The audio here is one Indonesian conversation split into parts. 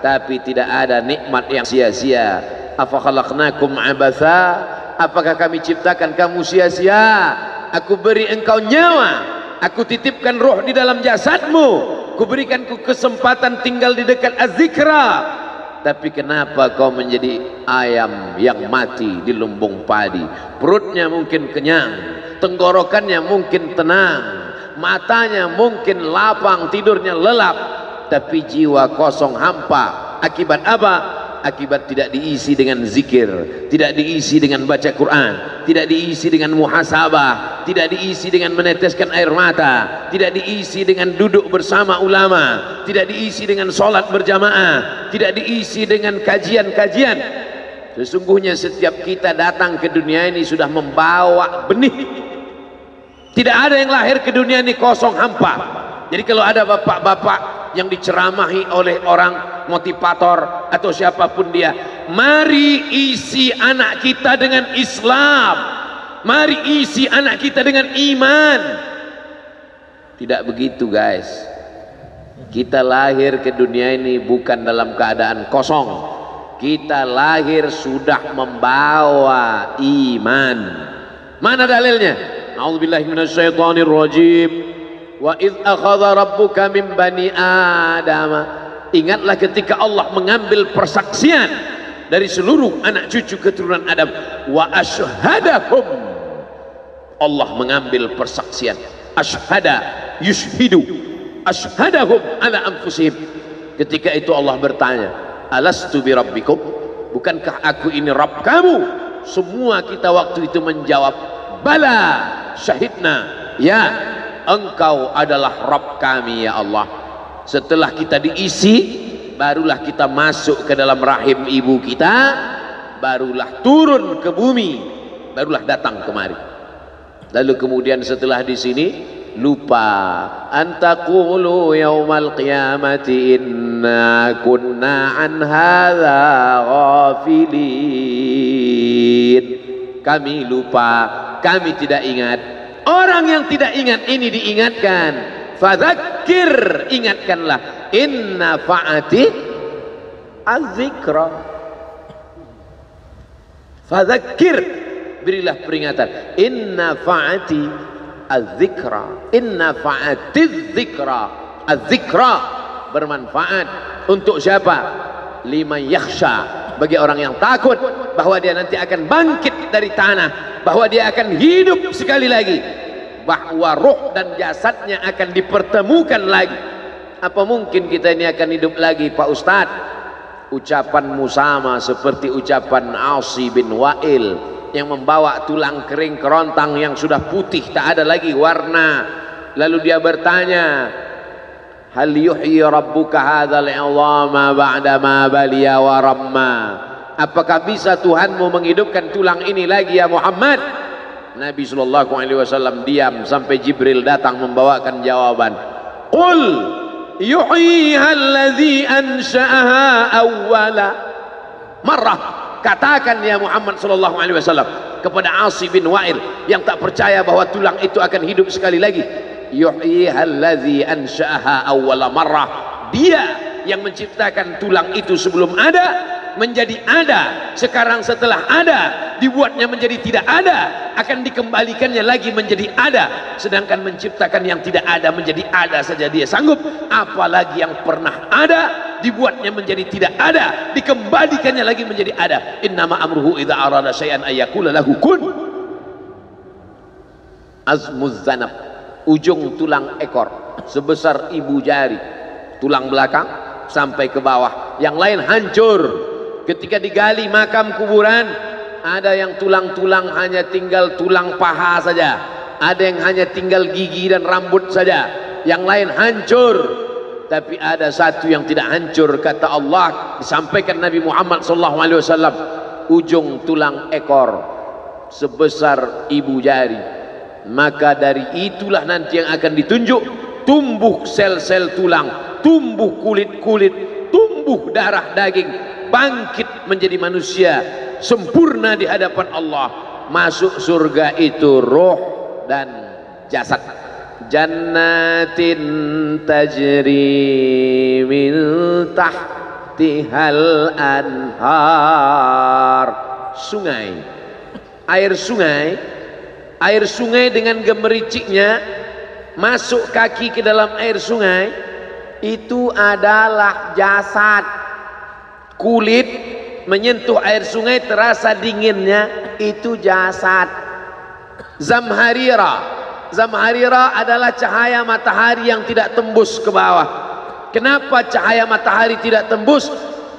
tapi tidak ada nikmat yang sia-sia. Afa khalaqnakum abatha, apakah kami ciptakan kamu sia-sia? Aku beri engkau nyawa, aku titipkan roh di dalam jasadmu, kuberikan kesempatan tinggal di dekat az-zikra, tapi kenapa kau menjadi ayam yang mati di lumbung padi? Perutnya mungkin kenyang, tenggorokannya mungkin tenang, matanya mungkin lapang, tidurnya lelap, tapi jiwa kosong hampa. Akibat apa? Akibat tidak diisi dengan zikir, tidak diisi dengan baca Quran, tidak diisi dengan muhasabah, tidak diisi dengan meneteskan air mata, tidak diisi dengan duduk bersama ulama, tidak diisi dengan sholat berjamaah, tidak diisi dengan kajian-kajian. Sesungguhnya setiap kita datang ke dunia ini sudah membawa benih. Tidak ada yang lahir ke dunia ini kosong hampa. Jadi kalau ada bapak-bapak yang diceramahi oleh orang motivator atau siapapun dia, mari isi anak kita dengan Islam, mari isi anak kita dengan iman. Tidak begitu guys. Kita lahir ke dunia ini bukan dalam keadaan kosong. Kita lahir sudah membawa iman. Mana dalilnya? A'udzubillahi minasyaitonir rajim. Wa idz akhadha rabbuka min bani Adam. Ingatlah ketika Allah mengambil persaksian dari seluruh anak cucu keturunan Adam. Wa asyhadahum. Allah mengambil persaksian. Asyhada yushhidu. Asyhadahum ala anfusihim. Ketika itu Allah bertanya, alastu bi rabbikum? Bukankah aku ini Rabb kamu? Semua kita waktu itu menjawab, bala syahidna. Ya, engkau adalah Rabb kami ya Allah. Setelah kita diisi, barulah kita masuk ke dalam rahim ibu kita, barulah turun ke bumi, barulah datang kemari. Lalu kemudian setelah di sini lupa, antaqulu yaumal qiyamati inna kunna an hadza ghafilin. Kami lupa, kami tidak ingat. Orang yang tidak ingat ini diingatkan. Fadzakir, ingatkanlah. Inna fa'ati az-zikra. Fadzakir, berilah peringatan. Inna fa'ati az-zikra. Inna fa'ati az-zikra. Az-zikra bermanfaat untuk siapa? Liman yakhsha, bagi orang yang takut bahwa dia nanti akan bangkit dari tanah, bahwa dia akan hidup sekali lagi, bahwa roh dan jasadnya akan dipertemukan lagi. Apa mungkin kita ini akan hidup lagi Pak Ustadz? Ucapanmu sama seperti ucapan Asi bin Wa'il yang membawa tulang kering kerontang yang sudah putih tak ada lagi warna. Lalu dia bertanya, hal yuhyi rabbuka hadzal 'idhama ba'da ma baliya wa ramma? Apakah bisa Tuhanmu menghidupkan tulang ini lagi ya Muhammad? Nabi sallallahu alaihi wasallam diam sampai Jibril datang membawakan jawaban. Qul yuhyiha allazi ansha'aha awwala marrah. Katakan ya Muhammad sallallahu alaihi wasallam kepada Asi bin Wa'il yang tak percaya bahwa tulang itu akan hidup sekali lagi. Yuhyiha allazi ansha'aha awwala marrah. Dia yang menciptakan tulang itu sebelum ada menjadi ada, sekarang setelah ada dibuatnya menjadi tidak ada, akan dikembalikannya lagi menjadi ada. Sedangkan menciptakan yang tidak ada menjadi ada saja dia sanggup, apalagi yang pernah ada dibuatnya menjadi tidak ada, dikembalikannya lagi menjadi ada. Innama amruhu idza arada syai'an ayyaqula lahu kun. Azmuz zanab, ujung tulang ekor sebesar ibu jari, tulang belakang sampai ke bawah, yang lain hancur. Ketika digali makam kuburan, ada yang tulang-tulang hanya tinggal tulang paha saja, ada yang hanya tinggal gigi dan rambut saja, yang lain hancur. Tapi ada satu yang tidak hancur, kata Allah, disampaikan Nabi Muhammad SAW, ujung tulang ekor sebesar ibu jari. Maka dari itulah nanti yang akan ditunjuk, tumbuh sel-sel tulang, tumbuh kulit-kulit, tumbuh darah daging, bangkit menjadi manusia sempurna di hadapan Allah. Masuk surga itu roh dan jasad. Jannatin tajri min tihal anhar. Sungai, air sungai dengan gemericiknya masuk kaki ke dalam air sungai, itu adalah jasad. Kulit menyentuh air sungai terasa dinginnya, itu jasad. Zamharira adalah cahaya matahari yang tidak tembus ke bawah. Kenapa cahaya matahari tidak tembus?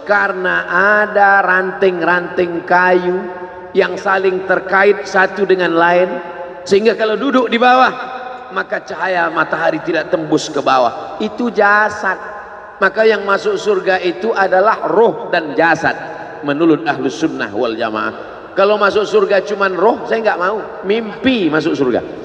Karena ada ranting-ranting kayu yang saling terkait satu dengan lain, sehingga kalau duduk di bawah maka cahaya matahari tidak tembus ke bawah. Itu jasad. Maka yang masuk surga itu adalah roh dan jasad menurut Ahlus Sunnah wal Jamaah. Kalau masuk surga cuman roh, saya nggak mau. Mimpi masuk surga.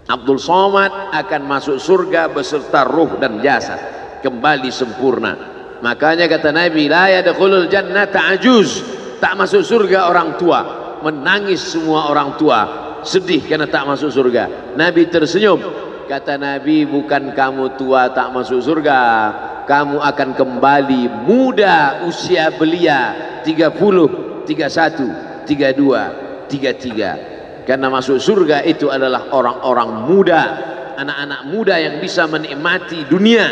Abdul Somad akan masuk surga beserta roh dan jasad, kembali sempurna. Makanya kata Nabi, la yadkhulul jannata ajuz, tak masuk surga orang tua. Menangis semua orang tua, sedih karena tak masuk surga. Nabi tersenyum, kata Nabi, bukan kamu tua tak masuk surga, kamu akan kembali muda usia belia, 30, 31, 32, 33. Karena masuk surga itu adalah orang-orang muda, anak-anak muda yang bisa menikmati dunia.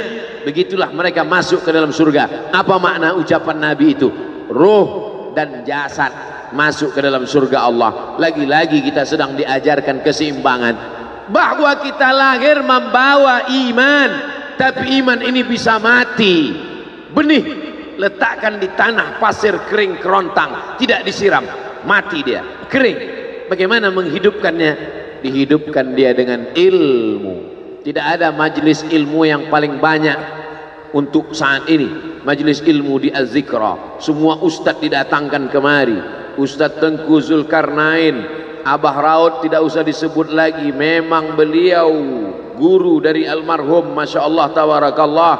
Begitulah mereka masuk ke dalam surga. Apa makna ucapan Nabi itu? Roh dan jasad masuk ke dalam surga Allah. Lagi-lagi kita sedang diajarkan keseimbangan, bahwa kita lahir membawa iman, tapi iman ini bisa mati. Benih letakkan di tanah pasir kering kerontang, tidak disiram, mati dia, kering. Bagaimana menghidupkannya? Dihidupkan dia dengan ilmu. Tidak ada majelis ilmu yang paling banyak untuk saat ini. Majelis ilmu di Az-Zikra, semua ustadz didatangkan kemari. Ustadz Tengku Zulkarnain, Abah Raud tidak usah disebut lagi, memang beliau guru dari almarhum, Masya Allah tabarakallah.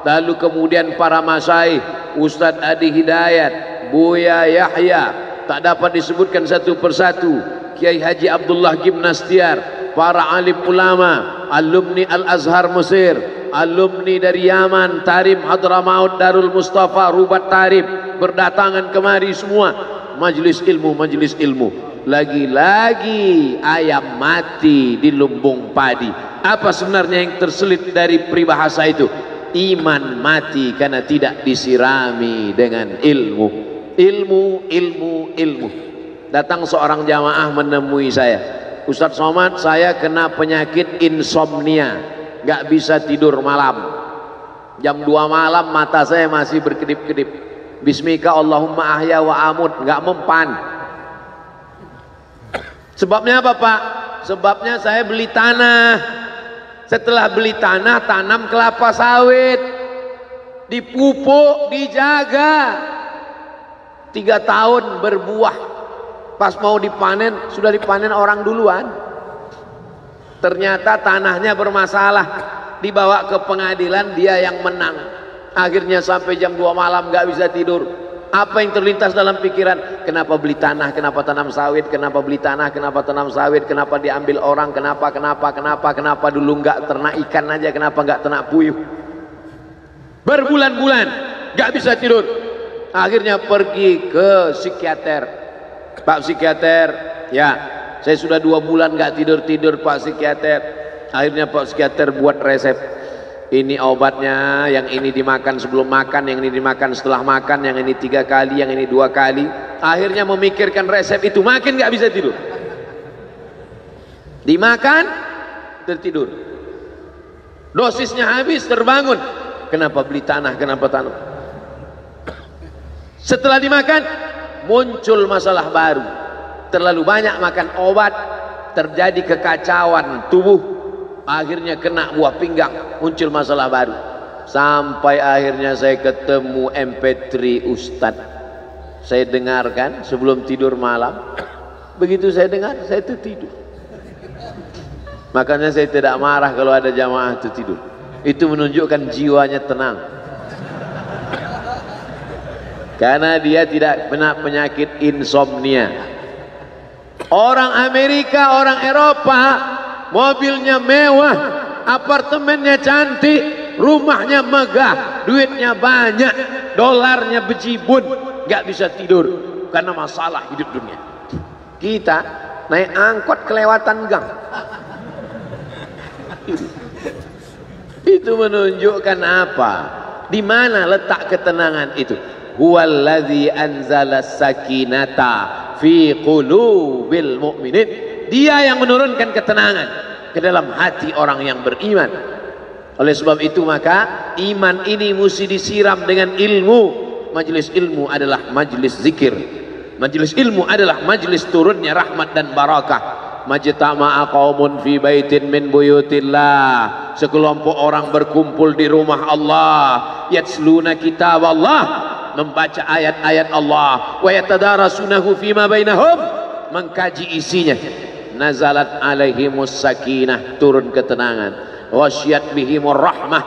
Lalu kemudian para masyaikh, Ustadz Adi Hidayat, Buya Yahya, tak dapat disebutkan satu persatu, Kiai Haji Abdullah Gimnastiar, para alim ulama, alumni Al-Azhar Mesir, alumni dari Yaman, Tarim Hadramaut, Darul Mustafa, Rubat Tarib, berdatangan kemari semua. Majelis ilmu, majelis ilmu. Lagi-lagi ayam mati di lumbung padi. Apa sebenarnya yang terselit dari peribahasa itu? Iman mati karena tidak disirami dengan ilmu. Ilmu, ilmu, ilmu. Datang seorang jamaah menemui saya, Ustadz Somad, saya kena penyakit insomnia, gak bisa tidur malam. Jam 2 malam mata saya masih berkedip-kedip. Bismika Allahumma ahya wa amut, gak mempan. Sebabnya apa Pak? Sebabnya saya beli tanah. Setelah beli tanah, tanam kelapa sawit, dipupuk, dijaga, 3 tahun berbuah. Pas mau dipanen, sudah dipanen orang duluan. Ternyata tanahnya bermasalah, dibawa ke pengadilan, dia yang menang. Akhirnya sampai jam 2 malam gak bisa tidur. Apa yang terlintas dalam pikiran? Kenapa beli tanah, kenapa tanam sawit, kenapa beli tanah, kenapa tanam sawit, kenapa diambil orang, kenapa dulu gak ternak ikan aja, kenapa gak ternak puyuh. Berbulan-bulan gak bisa tidur. Akhirnya pergi ke psikiater. Pak psikiater, ya saya sudah 2 bulan gak tidur-tidur Pak psikiater. Akhirnya Pak psikiater buat resep. Ini obatnya, yang ini dimakan sebelum makan, yang ini dimakan setelah makan, yang ini 3 kali, yang ini 2 kali. Akhirnya memikirkan resep itu, makin gak bisa tidur. Dimakan, tertidur. Dosisnya habis, terbangun. Kenapa beli tanah, kenapa tanam? Setelah dimakan, muncul masalah baru. Terlalu banyak makan obat, terjadi kekacauan tubuh. Akhirnya kena buah pinggang, muncul masalah baru. Sampai akhirnya saya ketemu MP3 Ustadz. Saya dengarkan sebelum tidur malam. Begitu saya dengar, saya tertidur. Makanya saya tidak marah kalau ada jamaah tertidur. Itu menunjukkan jiwanya tenang. Karena dia tidak kena penyakit insomnia. Orang Amerika, orang Eropa, mobilnya mewah, apartemennya cantik, rumahnya megah, duitnya banyak. dolarnya bejibun, nggak bisa tidur karena masalah hidup dunia. Kita naik angkot kelewatan gang. Itu menunjukkan apa? Di mana letak ketenangan itu? Huwallazi anzala sakinata fi qulubil mu'minin. Dia yang menurunkan ketenangan ke dalam hati orang yang beriman. Oleh sebab itu maka iman ini mesti disiram dengan ilmu. Majelis ilmu adalah majelis zikir. Majelis ilmu adalah majelis turunnya rahmat dan barakah. Majtama'a qaumun fi baitin min buyutillah. Sekelompok orang berkumpul di rumah Allah, yatsluna kitab Allah, membaca ayat-ayat Allah, wa yatadarasunahu fima bainahum, mengkaji isinya. Nazalat alaihimus sakinah, turun ketenangan. Wasyat bihimur rahmah,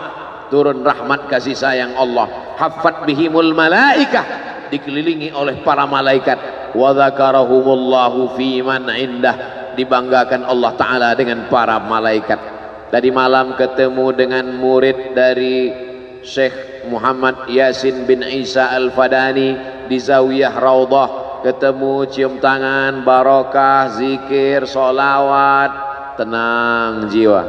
turun rahmat kasih sayang Allah. Haffat bihimul malaikah, dikelilingi oleh para malaikat. Wa dzakarahumullahu fi man indah, dibanggakan Allah Ta'ala dengan para malaikat. Tadi malam ketemu dengan murid dari Syekh Muhammad Yasin bin Isa Al-Fadani di Zawiyah Raudhah. Ketemu, cium tangan, barokah, zikir, sholawat, tenang jiwa.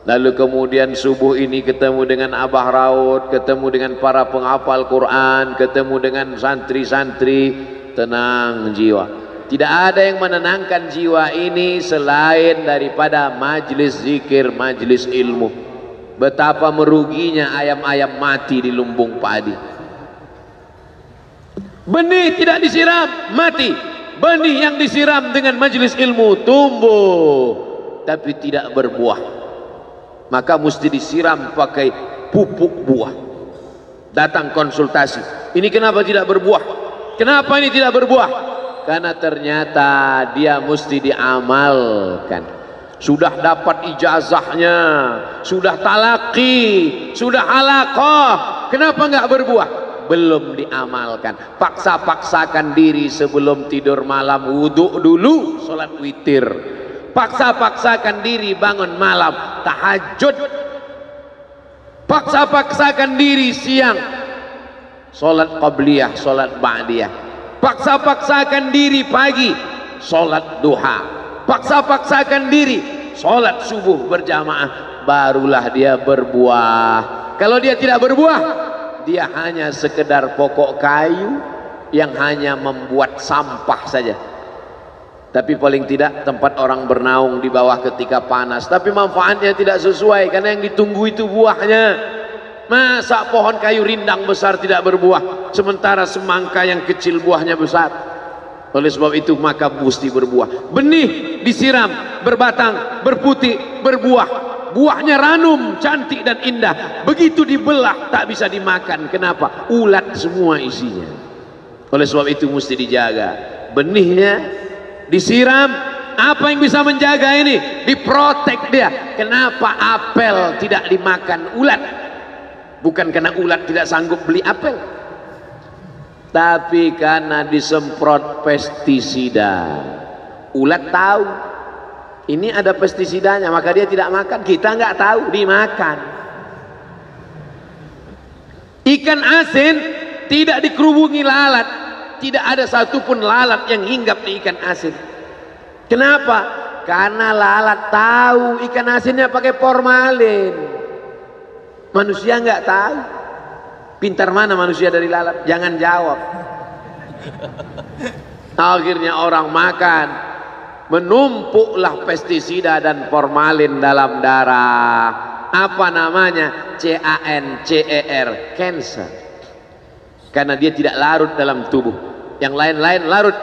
Lalu kemudian subuh ini ketemu dengan Abah Raud, ketemu dengan para penghafal Quran, ketemu dengan santri-santri, tenang jiwa. Tidak ada yang menenangkan jiwa ini selain daripada majlis zikir, majlis ilmu. Betapa meruginya ayam-ayam mati di lumbung padi. Benih tidak disiram, mati. Benih yang disiram dengan majlis ilmu tumbuh, tapi tidak berbuah. Maka mesti disiram pakai pupuk buah. Datang konsultasi, ini kenapa tidak berbuah? Kenapa ini tidak berbuah? Karena ternyata dia mesti diamalkan. Sudah dapat ijazahnya, sudah talaqi, sudah halaqah, kenapa nggak berbuah? Belum diamalkan. Paksa-paksakan diri sebelum tidur malam, wudhu dulu, sholat witir. Paksa-paksakan diri bangun malam, tahajud. Paksa-paksakan diri siang, sholat qabliyah, sholat ba'diyah. Paksa-paksakan diri pagi, sholat duha. Paksa-paksakan diri, sholat subuh berjamaah. Barulah dia berbuah. Kalau dia tidak berbuah, dia hanya sekedar pokok kayu yang hanya membuat sampah saja. Tapi paling tidak tempat orang bernaung di bawah ketika panas. Tapi manfaatnya tidak sesuai, karena yang ditunggu itu buahnya. Masa pohon kayu rindang besar tidak berbuah, sementara semangka yang kecil buahnya besar? Oleh sebab itu maka mesti berbuah. Benih disiram, berbatang, berputih, berbuah. Buahnya ranum, cantik dan indah. Begitu dibelah tak bisa dimakan. Kenapa? Ulat semua isinya. Oleh sebab itu mesti dijaga. Benihnya disiram. Apa yang bisa menjaga ini? Diprotek dia. Kenapa apel tidak dimakan ulat? Bukan karena ulat tidak sanggup beli apel, tapi karena disemprot pestisida. Ulat tahu ini ada pestisidanya, maka dia tidak makan. Kita nggak tahu, dimakan. Ikan asin tidak dikerubungi lalat, tidak ada satupun lalat yang hinggap di ikan asin. Kenapa? Karena lalat tahu ikan asinnya pakai formalin. Manusia nggak tahu. Pintar mana manusia dari lalat? Jangan jawab. Akhirnya orang makan, menumpuklah pestisida dan formalin dalam darah. Apa namanya? CANCER, cancer. Karena dia tidak larut dalam tubuh. Yang lain-lain larut.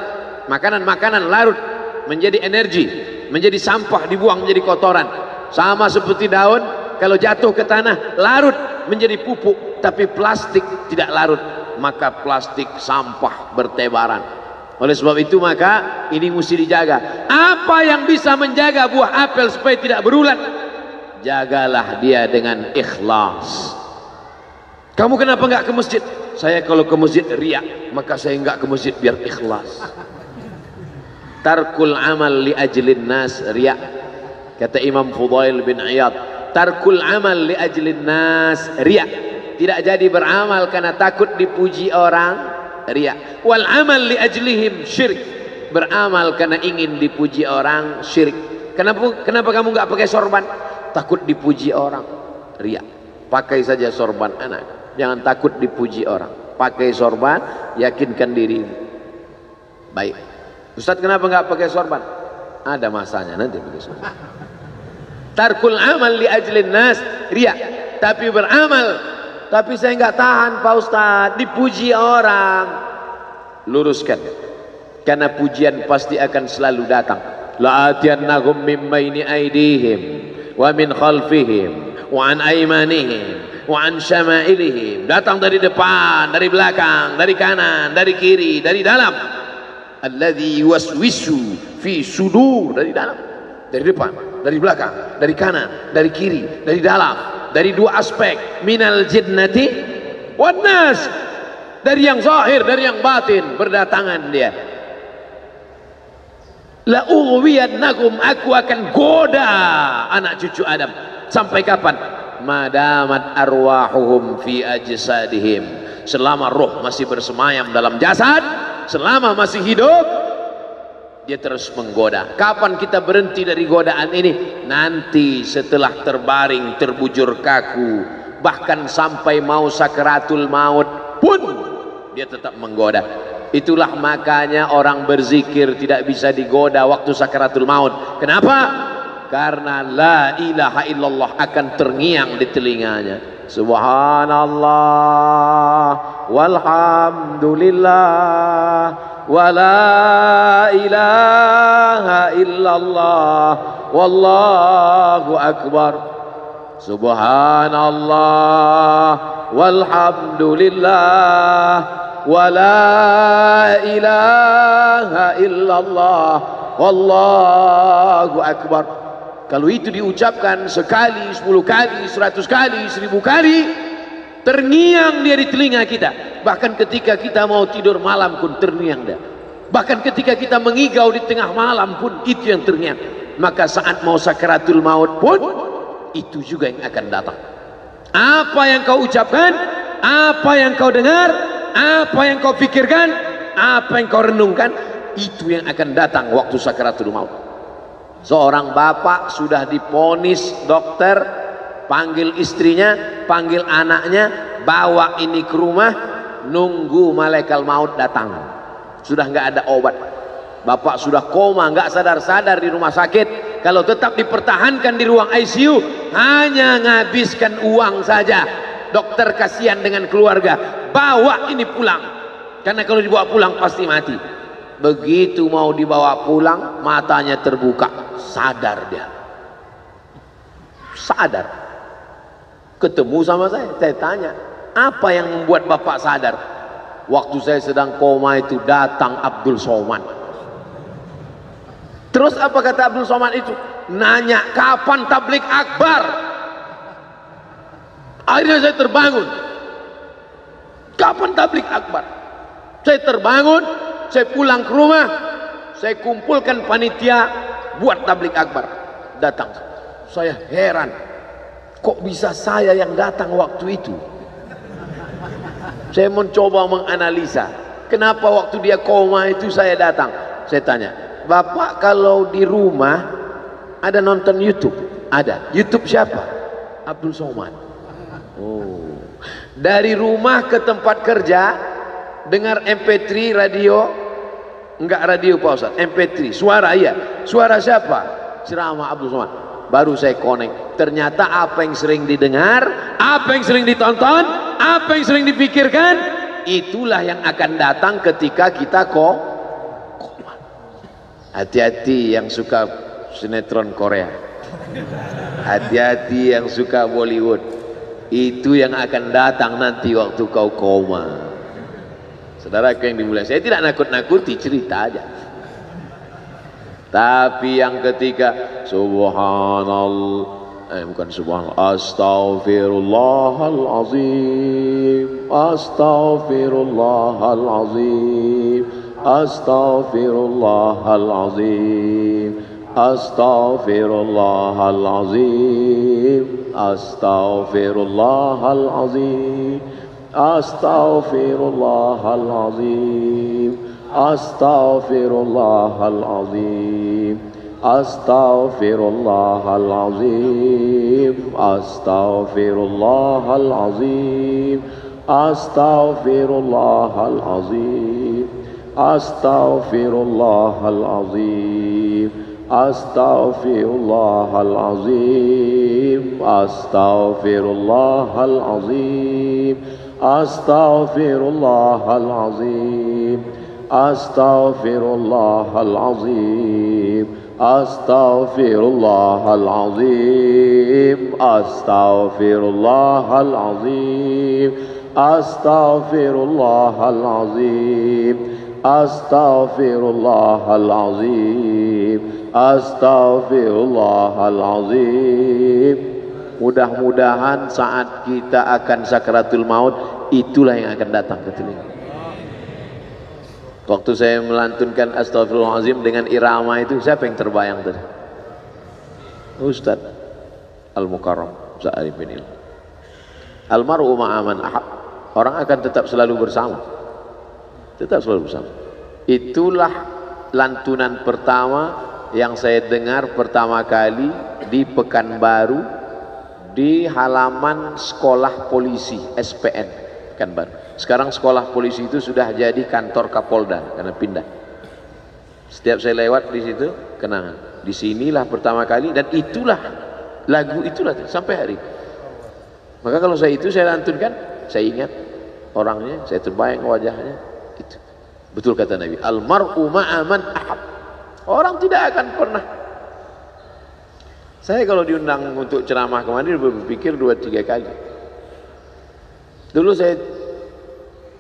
Makanan-makanan larut menjadi energi, menjadi sampah, dibuang menjadi kotoran. Sama seperti daun, kalau jatuh ke tanah larut menjadi pupuk. Tapi plastik tidak larut, maka plastik sampah bertebaran. Oleh sebab itu maka ini mesti dijaga. Apa yang bisa menjaga buah apel supaya tidak berulat? Jagalah dia dengan ikhlas. Kamu kenapa nggak ke masjid? Saya kalau ke masjid riak, maka saya nggak ke masjid biar ikhlas. Tarkul amal li ajlin nas riak. Kata Imam Fudail bin Iyad, tarkul amal li ajlin nas riak. tidak jadi beramal karena takut dipuji orang, riya. Wal amal li ajlihim syirik, beramal karena ingin dipuji orang, syirik. Kenapa kamu nggak pakai sorban? Takut dipuji orang, riya. Pakai saja sorban anak, jangan takut dipuji orang. Pakai sorban, yakinkan diri. Baik, Ustadz kenapa nggak pakai sorban? Ada masanya nanti pakai sorban. Tarkul amal li ajlin nas, riya. Tapi beramal, tapi saya nggak tahan Pak Ustadz, dipuji orang. Luruskan, karena pujian pasti akan selalu datang. La'atiyannahum min baini aydihim wa min khalfihim wa an aymanihim wa an syama'ilihim. Datang dari depan, dari belakang, dari kanan, dari kiri, dari dalam. Alladzi yuwaswisu fi sudur, dari dalam, dari depan, dari belakang, dari kanan, dari kiri, dari dalam, dari dua aspek, minal jinnati wan nas, dari yang zahir, dari yang batin, berdatangan dia. La ughwiyannakum, aku akan goda anak cucu Adam. Sampai kapan? Madamat arwahuhum fi ajsadihim, selama roh masih bersemayam dalam jasad, selama masih hidup, dia terus menggoda. Kapan kita berhenti dari godaan ini? Nanti setelah terbaring, terbujur kaku, bahkan sampai mau sakaratul maut pun dia tetap menggoda. Itulah makanya orang berzikir tidak bisa digoda waktu sakaratul maut. Kenapa? Karena la ilaha illallah akan terngiang di telinganya. Subhanallah walhamdulillah wa la ilaha illallah wallahu akbar. Subhanallah walhamdulillah wa la ilaha illallah wallahu akbar. Kalau itu diucapkan sekali, 10 kali, 100 kali, 1000 kali, terngiang dia di telinga kita. Bahkan ketika kita mau tidur malam pun terngiang dia. Bahkan ketika kita mengigau di tengah malam pun itu yang terngiang. Maka saat mau sakaratul maut pun itu juga yang akan datang. Apa yang kau ucapkan, apa yang kau dengar, apa yang kau pikirkan, apa yang kau renungkan, itu yang akan datang waktu sakaratul maut. Seorang bapak sudah diponis dokter, panggil istrinya, panggil anaknya, bawa ini ke rumah, nunggu malaikat maut datang. Sudah nggak ada obat. Bapak sudah koma, nggak sadar-sadar di rumah sakit. Kalau tetap dipertahankan di ruang ICU, hanya ngabiskan uang saja. Dokter kasihan dengan keluarga, bawa ini pulang, karena kalau dibawa pulang pasti mati. Begitu mau dibawa pulang, matanya terbuka, sadar dia, sadar. Ketemu sama saya tanya, apa yang membuat bapak sadar? Waktu saya sedang koma itu datang Abdul Somad. Terus apa kata Abdul Somad itu? Nanya kapan tablik akbar. Akhirnya saya terbangun. Kapan tablik akbar? Saya terbangun, saya pulang ke rumah, saya kumpulkan panitia buat tablik akbar. Datang, saya heran, kok bisa saya yang datang waktu itu? Saya mencoba menganalisa, kenapa waktu dia koma itu saya datang. Saya tanya, Bapak kalau di rumah ada nonton YouTube? Ada. YouTube siapa? Abdul Somad. Oh, dari rumah ke tempat kerja dengar MP3 radio, enggak radio Pak Ustaz, MP3 suara, iya, suara siapa? Ceramah Abdul Somad. Baru saya connect, ternyata apa yang sering didengar, apa yang sering ditonton, apa yang sering dipikirkan, itulah yang akan datang ketika kita koma. Hati-hati yang suka sinetron Korea, hati-hati yang suka Bollywood, itu yang akan datang nanti waktu kau koma. Saudaraku yang dimuliakan, saya tidak nakut-nakuti, cerita aja. Tapi yang ketiga, subhanallah, bukan subhanallah, astaghfirullahalazim, astaghfirullahalazim, astaghfirullahalazim, astaghfirullahalazim, astaghfirullahalazim. Astaghfirullahal azim. Astaghfirullahal azim. Astaghfirullahal azim. Astaghfirullahal azim. Astaghfirullahal azim. Astaghfirullahal azim. Astaghfirullahal azim. Astaghfirullahal azim. Astaghfirullahal azim. Astaghfirullahal azim. Astaghfirullahal azim. Astaghfirullahal azim. Astaghfirullahal azim. Astaghfirullahal azim. Astaghfirullahal azim. Mudah-mudahan saat kita akan sakaratul maut, itulah yang akan datang ke telinga. Waktu saya melantunkan Astaghfirullahalazim dengan irama itu, siapa yang terbayang tadi? Ustaz Al-Mukarram Sa'ari bin Il. Almar'u ma'aman ahab. Orang akan tetap selalu bersama. Tetap selalu bersama. Itulah lantunan pertama yang saya dengar pertama kali di Pekanbaru, di halaman sekolah polisi SPN Pekanbaru. Sekarang sekolah polisi itu sudah jadi kantor Kapolda karena pindah. Setiap saya lewat di situ kenangan. Di sinilah pertama kali, dan itulah lagu itulah sampai hari ini. Maka kalau saya lantunkan, saya ingat orangnya, saya terbayang wajahnya. Itu betul kata Nabi, almar'u ma'aman ahab. Orang tidak akan pernah. Saya kalau diundang untuk ceramah kemarin berpikir 2-3 kali. Dulu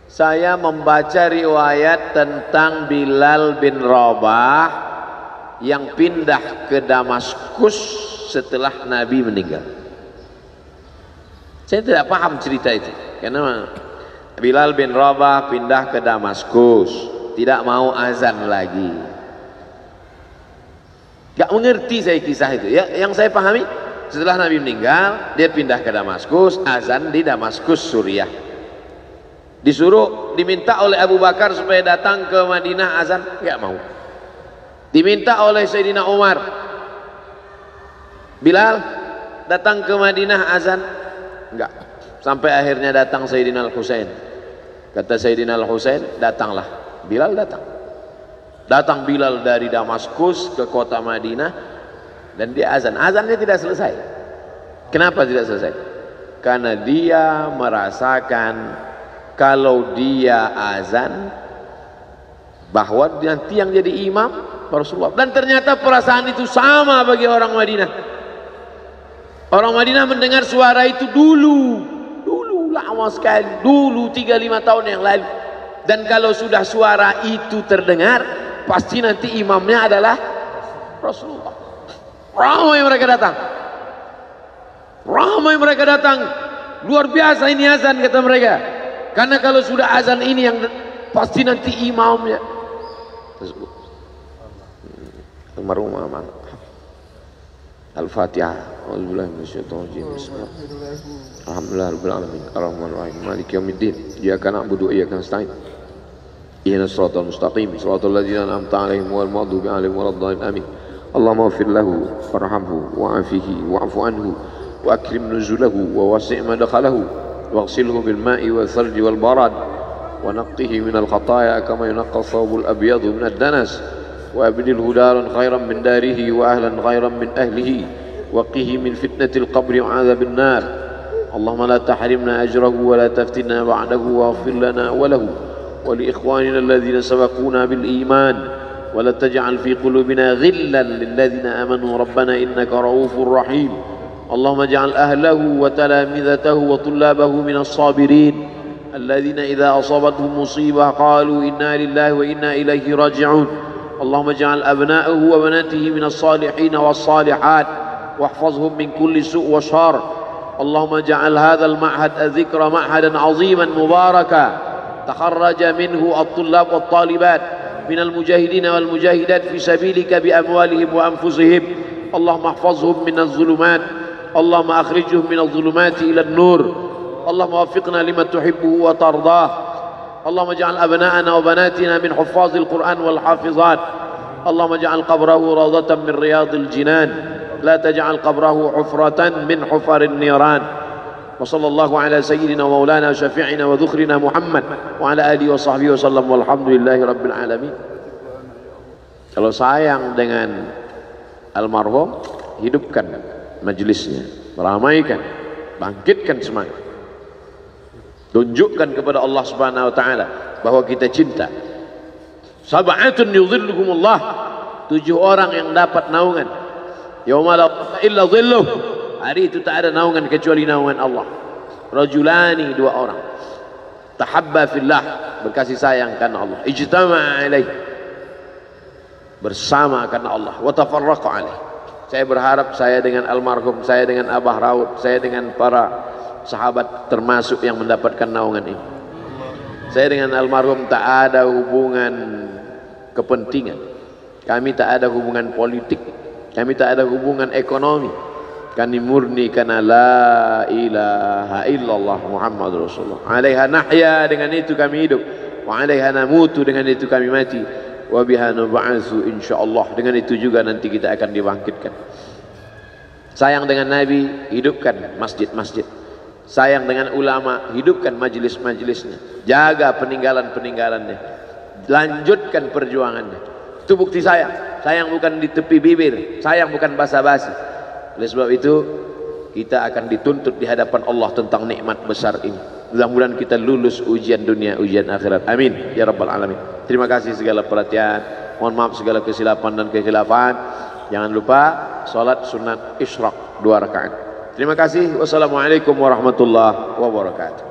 saya membaca riwayat tentang Bilal bin Rabah yang pindah ke Damaskus setelah Nabi meninggal. Saya tidak paham cerita itu, karena Bilal bin Rabah pindah ke Damaskus, tidak mau azan lagi. Gak mengerti saya kisah itu ya. Yang saya pahami, setelah Nabi meninggal, dia pindah ke Damaskus, azan di Damaskus, Suriah. Diminta oleh Abu Bakar supaya datang ke Madinah azan, gak mau. Diminta oleh Sayyidina Umar, Bilal datang ke Madinah azan, enggak. Sampai akhirnya datang Sayyidina Al-Husain. Kata Sayyidina Al-Husain, datanglah. Bilal datang. Datang Bilal dari Damaskus ke kota Madinah, dan dia azan. Azannya tidak selesai. Kenapa tidak selesai? Karena dia merasakan kalau dia azan, bahwa nanti yang jadi imam Rasulullah. Dan ternyata perasaan itu sama bagi orang Madinah. Orang Madinah mendengar suara itu dulu lama sekali, dulu 3-5 tahun yang lalu. Dan kalau sudah suara itu terdengar, pasti nanti imamnya adalah Rasulullah. Ramai mereka datang, luar biasa ini azan, kata mereka. Karena kalau sudah azan ini yang pasti nanti imamnya tersebut. Al-Fatihah. A'udzubillahi minasyaitonir rajim. Alhamdulillahirabbil alamin. Arrahmanir rahim. Maliki yaumiddin. Iyyaka na'budu wa iyyaka nasta'in. Ihdinas siratal mustaqim. Shiratal ladzina an'amta 'alaihim ghairil maghdubi 'alaihim waladdallin. Amin. Allahumma ighfir lahu warhamhu wa'afihi wa'fu anhu wa akrim nuzulahu wa wasi' madkhalahu waghsilhu bil ma'i wal thalji wal barad wa naqqihi minal khataaya kama yunqqa ath-thawbul abyadu minad danas. وأبدله دارا خيرا من داره وأهلا خيرا من أهله وقه من فتنة القبر وعذاب النار. اللهم لا تحرمنا أجره ولا تفتنا بعده واغفر لنا وله ولإخواننا الذين سبقونا بالإيمان ولا تجعل في قلوبنا غلا للذين آمنوا ربنا إنك رؤوف رحيم. اللهم اجعل أهله وتلامذته وطلابه من الصابرين الذين إذا أصابتهم مصيبة قالوا إنا لله وإنا إليه راجعون. اللهم اجعل أبناءه وبناته من الصالحين والصالحات واحفظهم من كل سوء وشر. اللهم اجعل هذا المعهد الذكر معهدا عظيما مباركا تخرج منه الطلاب والطالبات من المجاهدين والمجاهدات في سبيلك بأموالهم وأنفسهم. اللهم احفظهم من الظلمات، اللهم أخرجهم من الظلمات إلى النور، اللهم وفقنا لما تحبه وترضاه اللهم اجعل أبناءنا وبناتنا من حفاظ القرآن والحافظات اللهم اجعل قبره روضة من رياض الجنان لا تجعل قبره حفرة من حفر النيران وصلى الله على سيدنا ومولانا وشفيعنا وذخرنا محمد وعلى آله وصحبه وسلم والحمد لله رب العالمين. Kalau sayang dengan almarhum, hidupkan majelisnya, ramaikan, bangkitkan semangat, tunjukkan kepada Allah Subhanahu wa taala bahwa kita cinta. Sab'atun yudhilluhumullah, 7 orang yang dapat naungan yauma la illa dhilluh, hari itu tak ada naungan kecuali naungan Allah. Rajulani, 2 orang tahabba fillah, berkasih sayang karena Allah, ijtama'a alaih, bersama karena Allah, wa tafarraqa alaih. Saya berharap saya dengan almarhum, saya dengan Abah Raud, saya dengan para sahabat termasuk yang mendapatkan naungan ini. Saya dengan almarhum tak ada hubungan kepentingan, kami tak ada hubungan politik, kami tak ada hubungan ekonomi, kami murni karena la ilaha illallah Muhammad Rasulullah. Alaiha nahya, dengan itu kami hidup, wa alaiha namutu, dengan itu kami mati, wa biha nub'atsu insyaallah, dengan itu juga nanti kita akan dibangkitkan. Sayang dengan Nabi, hidupkan masjid-masjid. Sayang dengan ulama, hidupkan majlis-majlisnya, jaga peninggalan-peninggalannya, lanjutkan perjuangannya. Itu bukti sayang. Sayang bukan di tepi bibir, sayang bukan basa-basi. Oleh sebab itu kita akan dituntut di hadapan Allah tentang nikmat besar ini. Mudah-mudahan kita lulus ujian dunia, ujian akhirat. Amin ya rabbal alamin. Terima kasih segala perhatian. Mohon maaf segala kesilapan dan kekhilafan. Jangan lupa salat sunat isyraq 2 rakaat. Terima kasih. Wassalamualaikum warahmatullahi wabarakatuh.